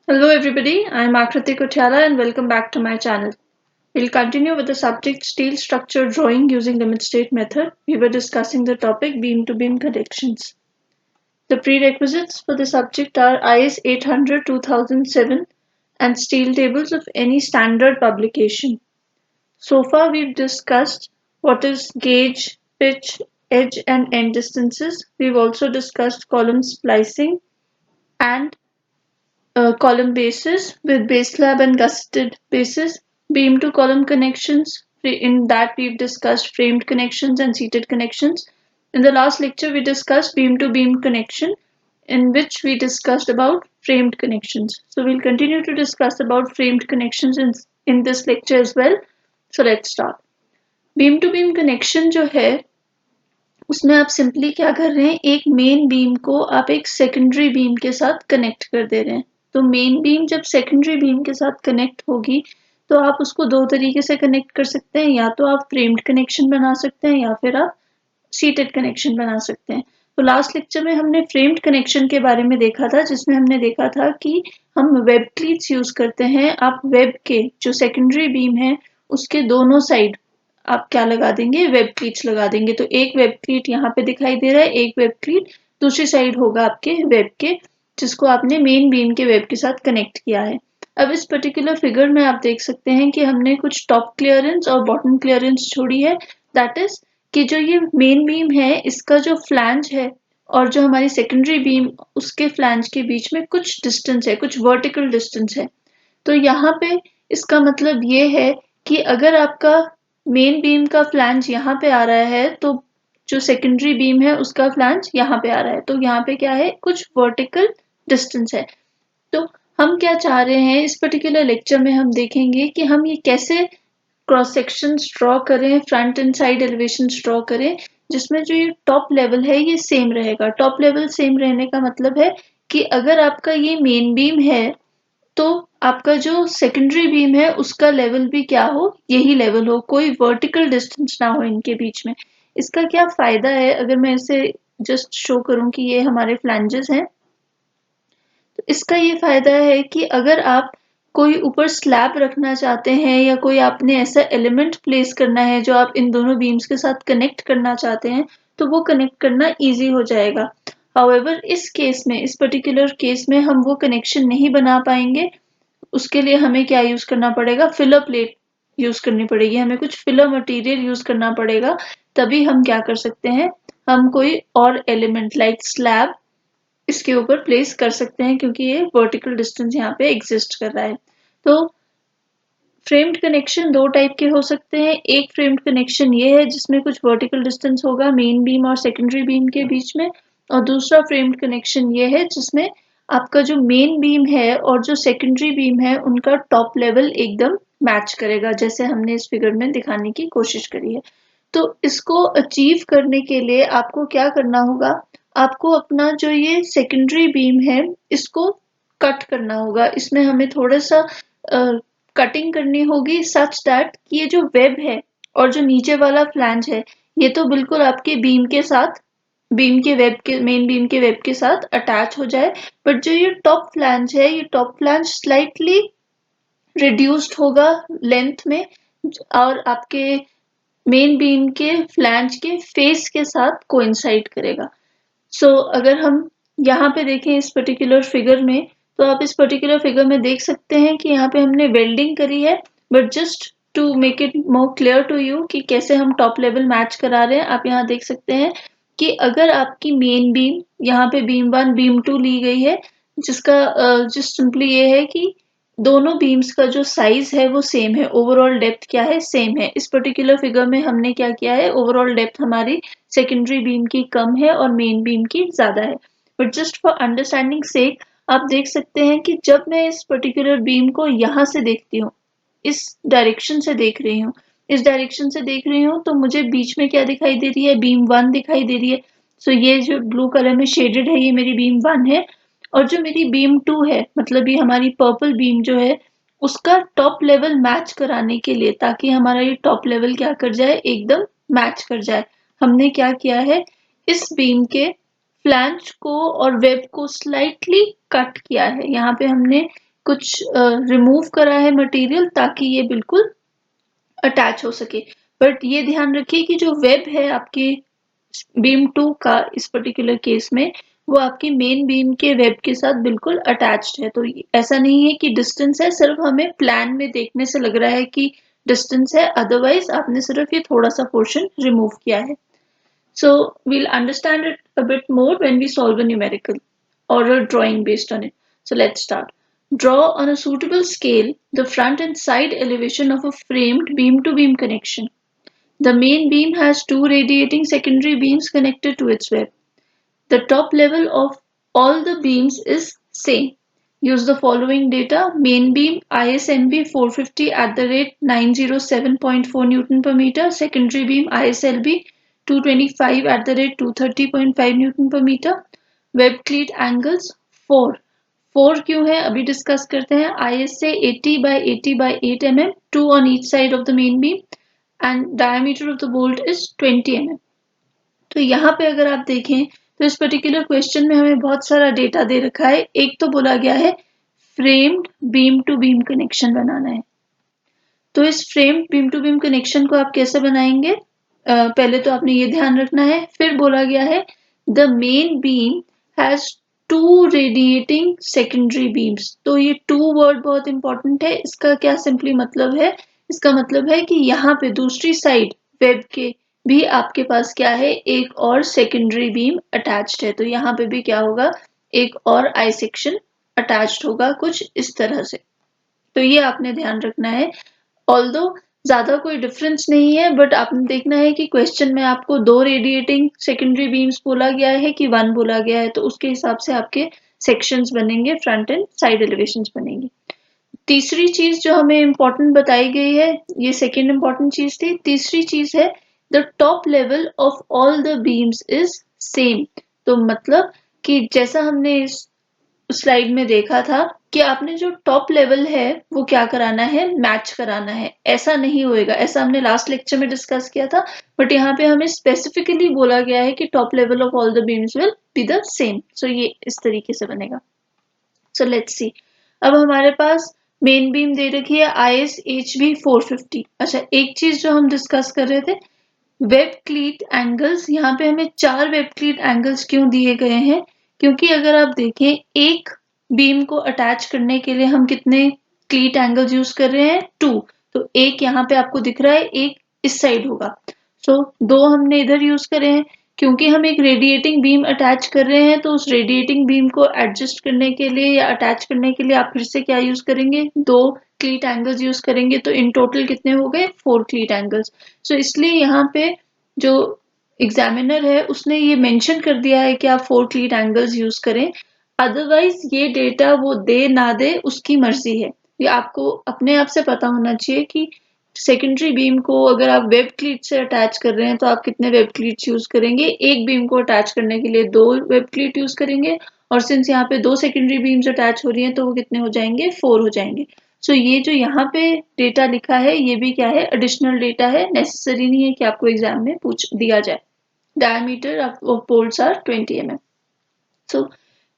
Hello everybody, I am Akriti Kotiala and welcome back to my channel. We'll continue with the subject steel structure drawing using limit state method. We were discussing the topic beam to beam connections. The prerequisites for the subject are IS 800 2007 and steel tables of any standard publication. So far we've discussed what is gauge, pitch, edge and end distances. We've also discussed column splicing and column bases with base slab and gusseted bases, beam to column connections. In that, we've discussed framed connections and seated connections. In the last lecture, we discussed beam to beam connection, in which we discussed about framed connections. So we'll continue to discuss about framed connections in this lecture as well. So let's start. Beam to beam connection जो है उसमें आप simply क्या कर रहे हैं, एक main beam को आप एक सेकेंडरी बीम के साथ कनेक्ट कर दे रहे हैं। तो मेन बीम जब सेकेंडरी बीम के साथ कनेक्ट होगी तो आप उसको दो तरीके से कनेक्ट कर सकते हैं, या तो आप फ्रेम्ड कनेक्शन बना सकते हैं या फिर आप सीटेड कनेक्शन बना सकते हैं। तो लास्ट लेक्चर में हमने फ्रेम्ड कनेक्शन के बारे में देखा था, जिसमें हमने देखा था कि हम वेब क्लीट्स यूज करते हैं। आप वेब के जो सेकेंडरी बीम है उसके दोनों साइड आप क्या लगा देंगे, वेब क्लीट्स लगा देंगे। तो एक वेब क्लीट यहाँ पे दिखाई दे रहा है, एक वेब क्लीट दूसरी साइड होगा आपके वेब के, जिसको आपने मेन बीम के वेब के साथ कनेक्ट किया है। अब इस पर्टिकुलर फिगर में आप देख सकते हैं कि हमने कुछ टॉप क्लियरेंस और बॉटम क्लियरेंस छोड़ी है। दैट इज कि जो ये मेन बीम है इसका जो फ्लैंज है और जो हमारी सेकेंडरी बीम उसके फ्लैंज के बीच में कुछ डिस्टेंस है, कुछ वर्टिकल डिस्टेंस है। तो यहाँ पे इसका मतलब ये है कि अगर आपका मेन बीम का फ्लैंज यहाँ पे आ रहा है तो जो सेकेंडरी बीम है उसका फ्लैंज यहाँ पे आ रहा है, तो यहाँ पे क्या है, कुछ वर्टिकल डिस्टेंस है। तो हम क्या चाह रहे हैं, इस पर्टिकुलर लेक्चर में हम देखेंगे कि हम ये कैसे क्रॉस सेक्शन ड्रॉ करें, front end side elevation draw करें, जिसमें जो ये टॉप लेवल है ये सेम रहेगा। टॉप लेवल सेम रहने का मतलब है कि अगर आपका ये मेन बीम है तो आपका जो सेकेंडरी बीम है उसका लेवल भी क्या हो, यही लेवल हो, कोई वर्टिकल डिस्टेंस ना हो इनके बीच में। इसका क्या फायदा है, अगर मैं इसे जस्ट शो करूं कि ये हमारे फ्लैंजेस हैं, तो इसका ये फायदा है कि अगर आप कोई ऊपर स्लैब रखना चाहते हैं या कोई आपने ऐसा एलिमेंट प्लेस करना है जो आप इन दोनों बीम्स के साथ कनेक्ट करना चाहते हैं, तो वो कनेक्ट करना इजी हो जाएगा। हाउएवर इस केस में, इस पर्टिकुलर केस में हम वो कनेक्शन नहीं बना पाएंगे। उसके लिए हमें क्या यूज करना पड़ेगा, फिलर प्लेट यूज करनी पड़ेगी, हमें कुछ फिलर मटेरियल यूज करना पड़ेगा। तभी हम क्या कर सकते हैं, हम कोई और एलिमेंट लाइक स्लैब इसके ऊपर प्लेस कर सकते हैं, क्योंकि ये वर्टिकल डिस्टेंस यहाँ पे एग्जिस्ट कर रहा है। तो फ्रेम्ड कनेक्शन दो टाइप के हो सकते हैं। एक फ्रेम्ड कनेक्शन ये है जिसमें कुछ वर्टिकल डिस्टेंस होगा मेन बीम और सेकेंडरी बीम के बीच में, और दूसरा फ्रेम्ड कनेक्शन ये है जिसमें आपका जो मेन बीम है और जो सेकेंडरी बीम है उनका टॉप लेवल एकदम मैच करेगा, जैसे हमने इस फिगर में दिखाने की कोशिश करी है। तो इसको अचीव करने के लिए आपको क्या करना होगा, आपको अपना जो ये सेकेंडरी बीम है इसको कट करना होगा। इसमें हमें थोड़ा सा कटिंग करनी होगी सच दैट कि ये जो वेब है और जो नीचे वाला फ्लैंज है ये तो बिल्कुल आपके बीम के साथ, बीम के वेब के, मेन बीम के वेब के साथ अटैच हो जाए। बट जो ये टॉप फ्लैंज है, ये टॉप फ्लैंज स्लाइटली रिड्यूस्ड होगा लेंथ में और आपके मेन बीम के फ्लैंज के फेस के साथ कोइंसाइड करेगा। सो अगर हम यहाँ पे देखें इस पर्टिकुलर फिगर में, तो आप इस पर्टिकुलर फिगर में देख सकते हैं कि यहाँ पे हमने वेल्डिंग करी है। But just to make it more clear to you कि कैसे हम टॉप लेवल मैच करा रहे हैं, आप यहाँ देख सकते हैं कि अगर आपकी मेन बीम यहाँ पे बीम 1 बीम 2 ली गई है, जिसका जस्ट सिंपली ये है कि दोनों बीम्स का जो साइज है वो सेम है, ओवरऑल डेप्थ क्या है, सेम है। इस पर्टिकुलर फिगर में हमने क्या किया है, ओवरऑल डेप्थ हमारी सेकेंडरी बीम की कम है और मेन बीम की ज्यादा है। बट जस्ट फॉर अंडरस्टैंडिंग सेक आप देख सकते हैं कि जब मैं इस पर्टिकुलर बीम को यहाँ से देखती हूँ, इस डायरेक्शन से देख रही हूँ, इस डायरेक्शन से देख रही हूँ, तो मुझे बीच में क्या दिखाई दे रही है, बीम 1 दिखाई दे रही है। सो ये जो ब्लू कलर में शेडेड है ये मेरी बीम 1 है, और जो मेरी बीम 2 है, मतलब ये हमारी पर्पल बीम जो है, उसका टॉप लेवल मैच कराने के लिए, ताकि हमारा ये टॉप लेवल क्या कर जाए, एकदम मैच कर जाए, हमने क्या किया है, इस बीम के फ्लैंज को और वेब को स्लाइटली कट किया है। यहाँ पे हमने कुछ रिमूव करा है मटेरियल ताकि ये बिल्कुल अटैच हो सके। बट ये ध्यान रखिए कि जो वेब है आपके बीम 2 का इस पर्टिकुलर केस में, वो आपकी मेन बीम के वेब के साथ बिल्कुल अटैच्ड है। तो ऐसा नहीं है कि डिस्टेंस है, सिर्फ हमें प्लान में देखने से लग रहा है कि डिस्टेंस है, अदरवाइज आपने सिर्फ ये थोड़ा सा पोर्शन रिमूव किया है। So we'll understand it a bit more when we solve a numerical or a drawing based on it. So let's start. Draw on a suitable scale the front and side elevation of a framed beam-to-beam connection. The main beam has two radiating secondary beams connected to its web. The top level of all the beams is same. Use the following data. Main beam ISMB 450 at the rate 907.4 Newton per meter. Secondary beam ISLB 225 at the rate 230.5 Newton per meter. Web cleat angles 4. 4 क्यों है अभी discuss करते हैं। IS से 80 by 80 by 8 mm, 2 on each side of the main beam, and diameter of the bolt is 20 mm. तो यहाँ पे अगर आप देखें तो इस पर्टिकुलर क्वेश्चन में हमें बहुत सारा डेटा दे रखा है। एक तो बोला गया है framed beam to beam connection बनाना है। तो इस framed beam to beam connection को आप कैसे बनाएंगे, पहले तो आपने ये ध्यान रखना है। फिर बोला गया है the main beam has two radiating secondary beams. तो ये टू वर्ड बहुत इंपॉर्टेंट है। इसका क्या सिंपली मतलब है, इसका मतलब है कि यहाँ पे दूसरी साइड वेब के भी आपके पास क्या है, एक और सेकेंडरी बीम अटैच्ड है। तो यहाँ पे भी क्या होगा, एक और आई सेक्शन अटैच्ड होगा कुछ इस तरह से। तो ये आपने ध्यान रखना है। ऑल्दो ज्यादा कोई डिफरेंस नहीं है, बट आपने देखना है कि क्वेश्चन में आपको 2 रेडिएटिंग सेकेंडरी बीम्स बोला गया है कि 1 बोला गया है, तो उसके हिसाब से आपके सेक्शंस बनेंगे, फ्रंट एंड साइड एलिवेशंस बनेंगे। तीसरी चीज जो हमें इम्पोर्टेंट बताई गई है, ये सेकेंड इम्पोर्टेंट चीज थी। तीसरी चीज है the top level of all the beams is same. तो मतलब कि जैसा हमने इस स्लाइड में देखा था कि आपने जो टॉप लेवल है वो क्या कराना है, मैच कराना है। ऐसा नहीं होएगा, ऐसा हमने लास्ट लेक्चर में डिस्कस किया था, बट यहाँ पे हमें स्पेसिफिकली बोला गया है कि top level of all the beams will be the same. So ये इस तरीके से बनेगा। So let's see. अब हमारे पास मेन बीम दे रखी है ISHB 450। अच्छा, एक चीज जो हम डिस्कस कर रहे थे, वेब क्लीट एंगल्स। यहाँ पे हमें 4 वेब क्लीट एंगल्स क्यों दिए गए हैं, क्योंकि अगर आप देखें एक बीम को अटैच करने के लिए हम कितने क्लीट एंगल्स यूज कर रहे हैं, 2। तो एक यहाँ पे आपको दिख रहा है, एक इस साइड होगा। सो 2 हमने इधर यूज करे हैं। क्योंकि हम एक रेडिएटिंग बीम अटैच कर रहे हैं, तो उस रेडिएटिंग बीम को एडजस्ट करने के लिए या अटैच करने के लिए आप फिर से क्या यूज करेंगे, 2 क्लीट एंगल्स यूज करेंगे। तो इन टोटल कितने हो गए, 4 क्लीट एंगल्स। सो इसलिए यहाँ पे जो एग्जामिनर है उसने ये मेंशन कर दिया है कि आप 4 क्लीट एंगल्स यूज करें। अदरवाइज ये डेटा वो दे ना दे उसकी मर्जी है। ये आपको अपने आप से पता होना चाहिए कि सेकेंडरी बीम को अगर आप वेब क्लीट से अटैच कर रहे हैं तो आप कितने वेब क्लीट्स यूज करेंगे। एक बीम को अटैच करने के लिए 2 वेब क्लीट यूज करेंगे, और सिंस यहाँ पे 2 सेकेंडरी बीम्स अटैच हो रही हैं तो वो कितने हो जाएंगे, 4 हो जाएंगे। सो ये जो यहाँ पे डेटा लिखा है ये भी क्या है, एडिशनल डेटा है, नेसेसरी नहीं है कि आपको एग्जाम में पूछ दिया जाए। Diameter of poles are 20 mm। So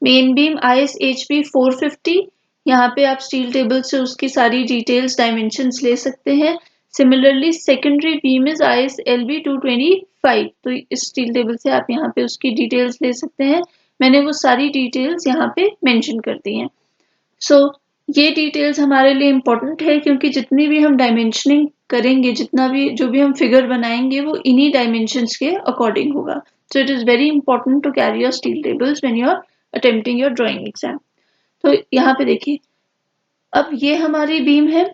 main beam ISHB 450, यहाँ पे आप स्टील टेबल से उसकी सारी डिटेल्स डायमेंशंस ले सकते हैं। Similarly secondary beam is ISLB 225। तो इस स्टील टेबल से आप यहाँ पे उसकी डिटेल्स ले सकते हैं। मैंने वो सारी डिटेल्स यहाँ पे मेंशन कर दी हैं। सो ये डिटेल्स हमारे लिए इम्पोर्टेंट है, क्योंकि जितनी भी हम डायमेंशनिंग करेंगे, जितना भी जो भी हम फिगर बनाएंगे वो इन्हीं डायमेंशंस के अकॉर्डिंग होगा। So it is very important to carry your steel tables when you are attempting your drawing exam. तो यहाँ पे देखिए, अब ये हमारी बीम है।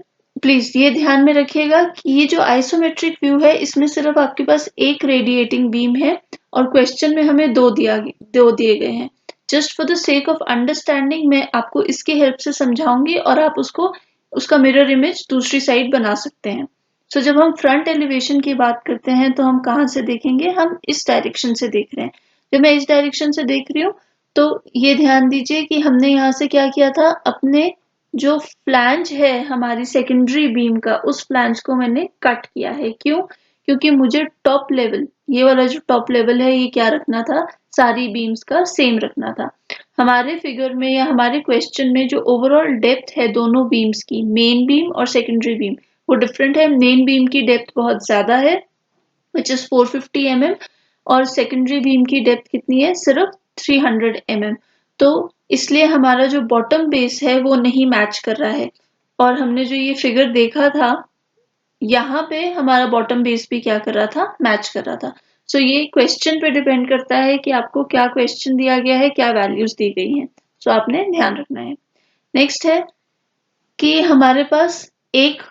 प्लीज ये ध्यान में रखिएगा कि ये जो आइसोमेट्रिक व्यू है इसमें सिर्फ आपके पास एक रेडिएटिंग बीम है, और क्वेश्चन में हमें दो दिए गए हैं। Just for the sake of understanding मैं आपको इसकी हेल्प से समझाऊंगी और आप उसका मिरर इमेज दूसरी साइड बना सकते हैं। सो जब हम फ्रंट एलिवेशन की बात करते हैं तो हम कहाँ से देखेंगे, हम इस डायरेक्शन से देख रहे हैं। जब मैं इस डायरेक्शन से देख रही हूँ तो ये ध्यान दीजिए कि हमने यहाँ से क्या किया था, अपने जो फ्लैंज है हमारी सेकेंडरी बीम का, उस फ्लैंज को मैंने कट किया है। क्यों, क्योंकि मुझे टॉप लेवल, ये वाला जो टॉप लेवल है ये क्या रखना था, सारी बीम्स का सेम रखना था। हमारे फिगर में या हमारे क्वेश्चन में जो ओवरऑल डेप्थ है दोनों बीम्स की, मेन बीम और सेकेंडरी बीम, वो डिफरेंट है। मेन बीम की डेप्थ बहुत ज्यादा है विच इज 450 mm और सेकेंडरी बीम की डेप्थ कितनी है, सिर्फ 300 mm। तो इसलिए हमारा जो बॉटम बेस है वो नहीं मैच कर रहा है। और हमने जो ये फिगर देखा था यहाँ पे हमारा बॉटम बेस भी क्या कर रहा था, मैच कर रहा था। सो ये क्वेश्चन पे डिपेंड करता है कि आपको क्या क्वेश्चन दिया गया है, क्या वैल्यूज दी गई हैं। सो आपने ध्यान रखना है। नेक्स्ट है कि हमारे पास एक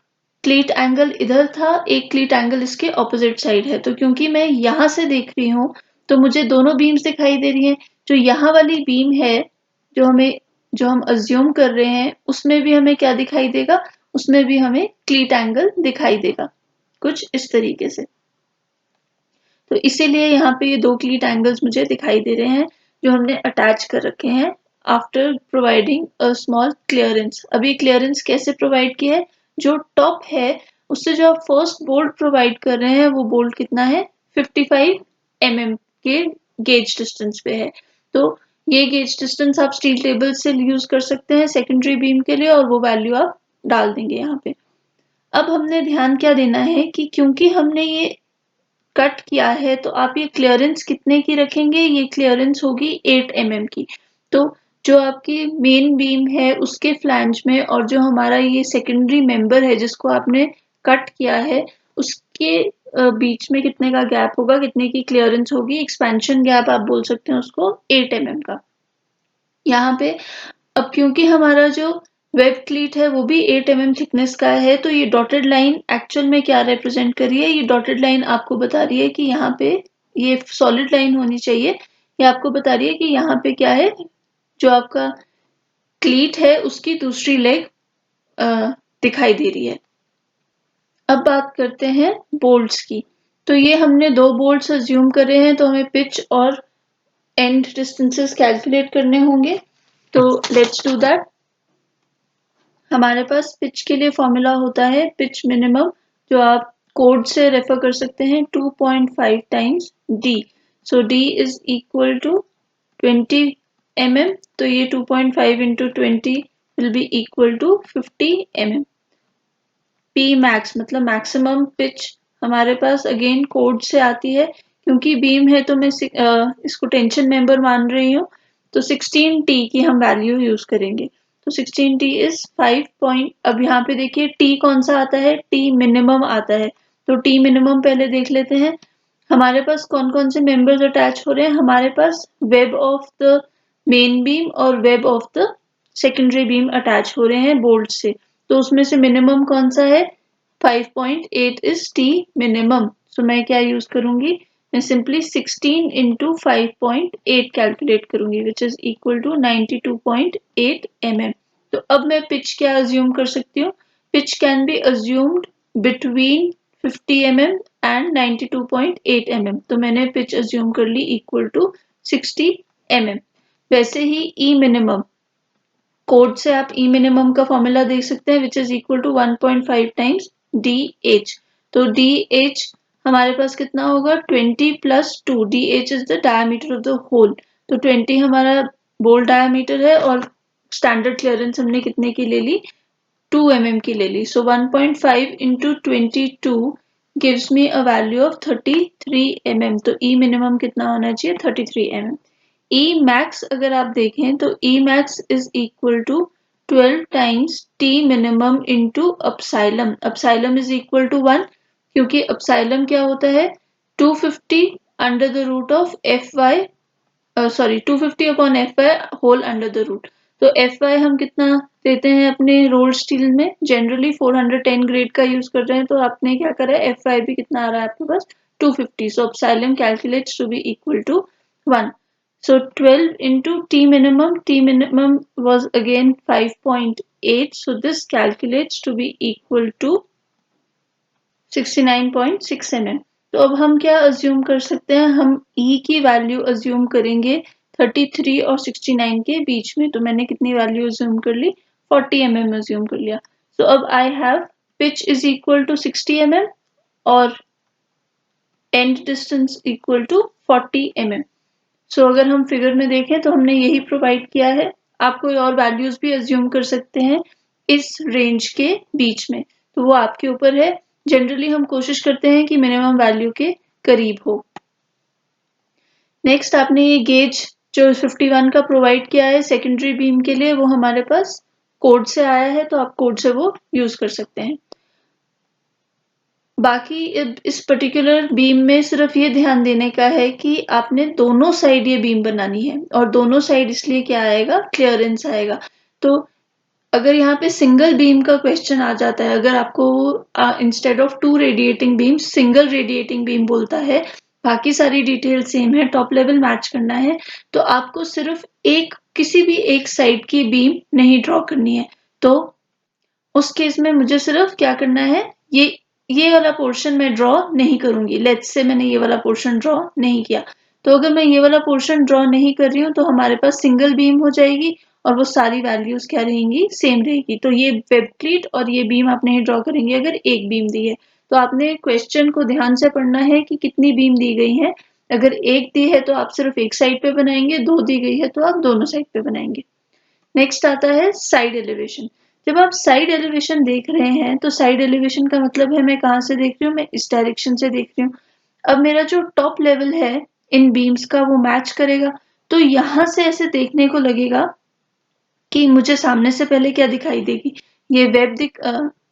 क्लीट एंगल इधर था, एक क्लीट एंगल इसके ऑपोजिट साइड है। तो क्योंकि मैं यहाँ से देख रही हूँ तो मुझे दोनों बीम्स दिखाई दे रही हैं। जो यहाँ वाली बीम है जो हम अज्यूम कर रहे हैं उसमें भी हमें क्या दिखाई देगा, उसमें भी हमें क्लीट एंगल दिखाई देगा कुछ इस तरीके से। तो इसीलिए यहाँ पे ये दो क्लीट एंगल्स मुझे दिखाई दे रहे हैं जो हमने अटैच कर रखे हैं after providing a small clearance. अभी क्लियरेंस कैसे प्रोवाइड किया है, जो टॉप है उससे जो आप फर्स्ट बोल्ट प्रोवाइड कर रहे हैं वो बोल्ट कितना है, 55 mm के गेज डिस्टेंस पे है। तो ये गेज डिस्टेंस आप स्टील टेबल से यूज कर सकते हैं सेकेंडरी बीम के लिए और वो वैल्यू आप डाल देंगे यहाँ पे। अब हमने ध्यान क्या देना है कि क्योंकि हमने ये कट किया है तो आप ये क्लियरेंस कितने की रखेंगे, ये क्लियरेंस होगी 8 mm की। तो जो आपकी मेन बीम है उसके फ्लैंज में और जो हमारा ये सेकेंडरी मेंबर है जिसको आपने कट किया है उसके बीच में कितने का गैप होगा, कितने की क्लियरेंस होगी, एक्सपेंशन गैप आप बोल सकते हैं उसको 8 mm का। यहाँ पे अब क्योंकि हमारा जो वेब क्लीट है वो भी 8 mm थिकनेस का है तो ये डॉटेड लाइन एक्चुअल में क्या रिप्रेजेंट कर रही है, ये डॉटेड लाइन आपको बता रही है कि यहाँ पे ये सॉलिड लाइन होनी चाहिए। ये आपको बता रही है कि यहाँ पे क्या है, जो आपका क्लीट है उसकी दूसरी लेग दिखाई दे रही है। अब बात करते हैं बोल्ट्स की। तो ये हमने दो बोल्ट्स अज्यूम करे हैं तो हमें पिच और एंड डिस्टेंसेस कैलकुलेट करने होंगे। तो लेट्स डू दैट। हमारे पास पिच के लिए फॉर्मूला होता है पिच मिनिमम, जो आप कोड से रेफर कर सकते हैं 2.5 times D. So D is equal to 20 mm। तो ये 2.5 into 20 will be equal to 50 mm। P max मतलब मैक्सिमम पिच हमारे पास अगेन कोड से आती है, क्योंकि बीम है तो मैं इसको टेंशन मेंबर मान रही हूँ। तो 16T की हम वैल्यू यूज करेंगे। तो 16T इज 5 पॉइंट। अब यहाँ पे देखिए T कौन सा आता है, T मिनिमम आता है। तो T मिनिमम पहले देख लेते हैं। हमारे पास कौन कौन से मेंबर्स अटैच हो रहे हैं, हमारे पास web of the main beam और web of the secondary beam attach हो रहे हैं बोल्ट से। तो उसमें से मिनिमम कौन सा है, 5.8 इज टी मिनिमम। सो मैं क्या यूज करूंगी, मैं सिंपली 16 इंटू 5.8 कैलकुलेट करूंगी which is equal to 92.8 mm। तो अब मैं पिच क्या अज्यूम कर सकती हूँ, pitch can be assumed between 50 mm and 92.8 mm। तो मैंने पिच अज्यूम कर ली इक्वल टू 60 mm। वैसे ही ई मिनिमम, कोड से आप ई मिनिमम का फॉर्मूला देख सकते हैं which is equal to 1.5 times D H. तो डी एच हमारे पास कितना होगा, 20 plus 2। D H is the diameter of the hole. तो 20 हमारा बोल डायमीटर है और स्टैंडर्ड क्लियरेंस हमने कितने की ले ली, 2 mm की ले ली। सो 1.5 into 22 gives me a value of 33 mm। तो ई मिनिमम कितना होना चाहिए, 33 mm। ई मैक्स अगर आप देखें तो E max is equal to 12 times T minimum into epsilon. Epsilon is equal to 1, क्योंकि अपसाइलम क्या होता है, 250 under the root of F Y, sorry 250 upon F Y whole under the root. तो F Y हम कितना देते हैं अपने रोल्ड स्टील में, जनरली 410 ग्रेड का यूज कर रहे हैं। तो आपने क्या करा है, एफ वाई भी कितना आ रहा है आपके पास, 250। So epsilon calculates to be equal to 1। So 12 into T minimum was again 5.8. So this calculates to be equal to 69.6 mm। तो अब हम क्या अज्यूम कर सकते हैं, हम E की वैल्यू अज्यूम करेंगे 33 और 69 के बीच में। तो मैंने कितनी वैल्यू अज्यूम कर ली, 40 mm अज्यूम कर लिया। So अब I have pitch is equal to 60 mm और end distance equal to 40 mm। सो अगर हम फिगर में देखें तो हमने यही प्रोवाइड किया है। आप कोई और वैल्यूज भी अज्यूम कर सकते हैं इस रेंज के बीच में, तो वो आपके ऊपर है। जनरली हम कोशिश करते हैं कि मिनिमम वैल्यू के करीब हो। नेक्स्ट आपने ये गेज जो 51 का प्रोवाइड किया है सेकेंडरी बीम के लिए, वो हमारे पास कोड से आया है, तो आप कोड से वो यूज कर सकते हैं। बाकी इस पर्टिकुलर बीम में सिर्फ ये ध्यान देने का है कि आपने दोनों साइड ये बीम बनानी है, और दोनों साइड इसलिए क्या आएगा, क्लियरेंस आएगा। तो अगर यहाँ पे सिंगल बीम का क्वेश्चन आ जाता है, अगर आपको instead of 2 radiating beam single radiating beam बोलता है, बाकी सारी डिटेल सेम है, टॉप लेवल मैच करना है, तो आपको सिर्फ किसी भी एक साइड की बीम नहीं ड्रॉ करनी है। तो उस केस में मुझे सिर्फ क्या करना है, ये वाला पोर्शन मैं ड्रॉ नहीं करूंगी। लेट्स से मैंने ये वाला पोर्शन ड्रॉ नहीं किया, तो अगर मैं ये वाला पोर्शन ड्रॉ नहीं कर रही हूँ तो हमारे पास सिंगल बीम हो जाएगी और वो सारी वैल्यूज क्या रहेंगी, सेम रहेगी। तो ये वेब क्लीट और ये बीम आप नहीं ड्रॉ करेंगे अगर एक बीम दी है। तो आपने क्वेश्चन को ध्यान से पढ़ना है कि कितनी बीम दी गई है। अगर एक दी है तो आप सिर्फ एक साइड पे बनाएंगे, 2 दी गई है तो आप दोनों साइड पे बनाएंगे। नेक्स्ट आता है साइड एलिवेशन। जब आप साइड एलिवेशन देख रहे हैं तो साइड एलिवेशन का मतलब है मैं कहाँ से देख रही हूँ, मैं इस डायरेक्शन से देख रही हूँ। अब मेरा जो टॉप लेवल है इन बीम्स का वो मैच करेगा, तो यहां से ऐसे देखने को लगेगा कि मुझे सामने से पहले क्या दिखाई देगी, ये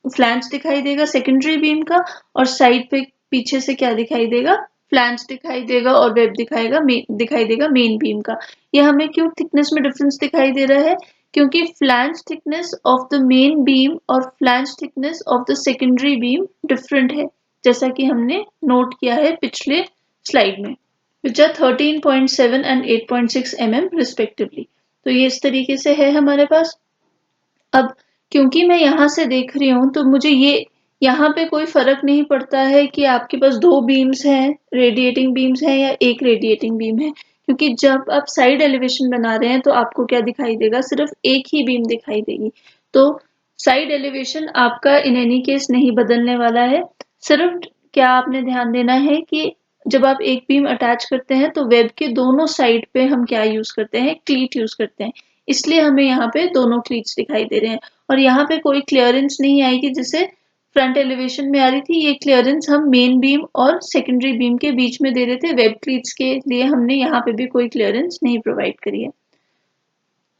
फ्लैंज दिखाई देगा सेकेंडरी बीम का, और साइड पे पीछे से क्या दिखाई देगा, फ्लैंज दिखाई देगा, और वेब दिखाई देगा मेन बीम का। ये हमें क्यों थिकनेस में डिफरेंस दिखाई दे रहा है, क्योंकि flange thickness of the main beam और flange thickness of the secondary beam different है, जैसा कि हमने नोट किया है पिछले स्लाइड में, which are 13.7 and 8.6 mm respectively. तो ये इस तरीके से है हमारे पास। अब क्योंकि मैं यहाँ से देख रही हूँ तो मुझे ये यहाँ पे कोई फर्क नहीं पड़ता है कि आपके पास 2 बीम्स हैं, रेडिएटिंग बीम्स हैं, या एक रेडिएटिंग बीम है, क्योंकि जब आप साइड एलिवेशन बना रहे हैं तो आपको क्या दिखाई देगा, सिर्फ एक ही बीम दिखाई देगी। तो साइड एलिवेशन आपका इन एनी केस नहीं बदलने वाला है। सिर्फ क्या आपने ध्यान देना है कि जब आप एक बीम अटैच करते हैं तो वेब के दोनों साइड पे हम क्या यूज करते हैं, क्लीट यूज करते हैं, इसलिए हमें यहाँ पे दोनों क्लीट्स दिखाई दे रहे हैं। और यहाँ पे कोई क्लियरेंस नहीं आएगी जिसे फ्रंट एलिवेशन में आ रही थी। ये क्लियरेंस हम मेन बीम और सेकेंडरी बीम के बीच में दे रहे थे, वेब क्लीट्स के लिए हमने यहाँ पे भी कोई क्लियरेंस नहीं प्रोवाइड करी है।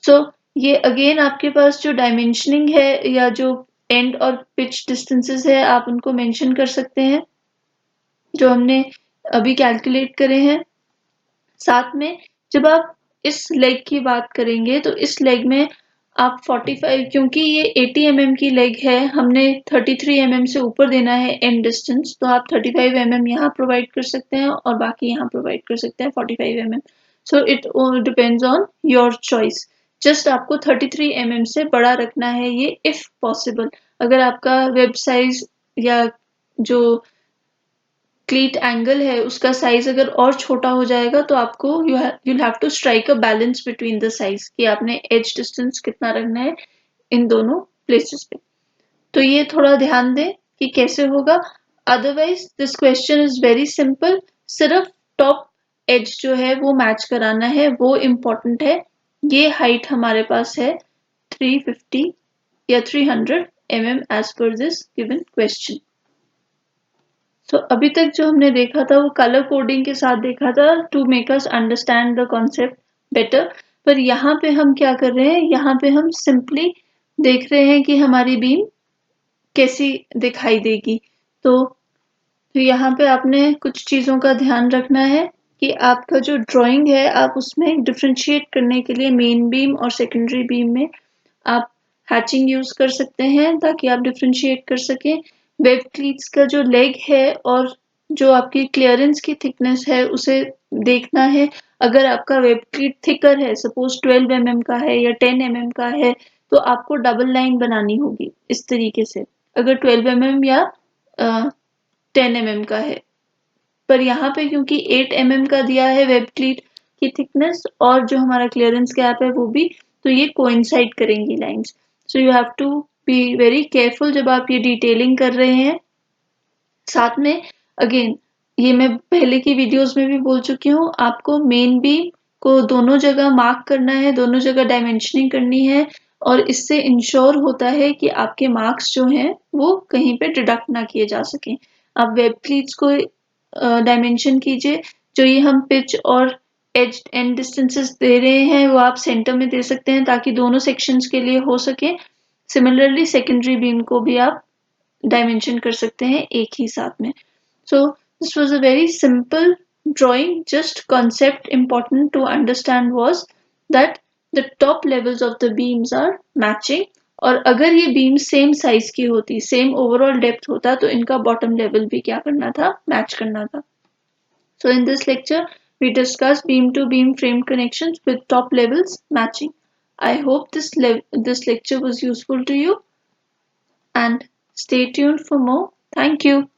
सो ये अगेन आपके पास जो डायमेंशनिंग है या जो एंड और पिच डिस्टेंसेस है आप उनको मेंशन कर सकते हैं जो हमने अभी कैलकुलेट करे हैं। साथ में जब आप इस लेग की बात करेंगे तो इस लेग में आप 45, क्योंकि ये 80 mm की लेग है, हमने 33 mm से ऊपर देना है एंड डिस्टेंस, तो आप 35 mm यहाँ प्रोवाइड कर सकते हैं और बाकी यहाँ प्रोवाइड कर सकते हैं 45 mm। So it depends on your choice. Just आपको 33 mm से बड़ा रखना है ये इफ पॉसिबल। अगर आपका वेब साइज या जो क्लीट एंगल है उसका साइज अगर और छोटा हो जाएगा तो आपको you'll have to strike a balance between the size कि आपने एज डिस्टेंस कितना रखना है इन दोनों प्लेसेस पे। तो ये थोड़ा ध्यान दें कि कैसे होगा। Otherwise this question is very simple, सिर्फ टॉप एज जो है वो मैच कराना है, वो इम्पोर्टेंट है। ये हाइट हमारे पास है 350 या 300 mm as per this given question. तो अभी तक जो हमने देखा था वो कलर कोडिंग के साथ देखा था to make us understand the concept better. पर यहाँ पे हम क्या कर रहे हैं, यहाँ पे हम सिंपली देख रहे हैं कि हमारी बीम कैसी दिखाई देगी। तो यहाँ पे आपने कुछ चीज़ों का ध्यान रखना है कि आपका जो ड्राइंग है आप उसमें डिफ्रेंशिएट करने के लिए मेन बीम और सेकेंडरी बीम में आप हैचिंग यूज कर सकते हैं ताकि आप डिफ्रेंशिएट कर सकें। वेब क्लीट्स का जो लेग है और जो आपकी क्लियरेंस की थिकनेस है उसे देखना है। अगर आपका वेब क्लीट थिकर है, सपोज 12 mm का है या 10 mm का है, तो आपको डबल लाइन बनानी होगी इस तरीके से, अगर 12 mm या 10 mm का है। पर यहाँ पे क्योंकि 8 mm का दिया है वेब क्लीट की थिकनेस और जो हमारा क्लियरेंस गैप है वो भी, तो ये कोइंसाइड करेंगी lines. So you have to be very careful जब आप ये डिटेलिंग कर रहे हैं। साथ में अगेन ये मैं पहले की वीडियोस में भी बोल चुकी हूँ, आपको मेन बीम को दोनों जगह मार्क करना है, दोनों जगह डायमेंशनिंग करनी है और इससे इंश्योर होता है कि आपके मार्क्स जो हैं वो कहीं पे डिडक्ट ना किए जा सकें। आप वेब प्लीट्स को डायमेंशन कीजिए। जो ये हम पिच और एज एंड डिस्टेंसेस दे रहे हैं वो आप सेंटर में दे सकते हैं ताकि दोनों सेक्शंस के लिए हो सके। सिमिलरली सेकेंडरी बीम को भी आप डायमेंशन कर सकते हैं एक ही साथ में। So this was a very simple drawing. Just concept important to understand was that the top levels of the beams are matching. और अगर ये बीम सेम साइज की होती, सेम ओवरऑल डेप्थ होता, तो इनका बॉटम लेवल भी क्या करना था, मैच करना था. So in this lecture we discussed beam to beam frame connections with top levels matching. I hope this lecture was useful to you and stay tuned for more. Thank you.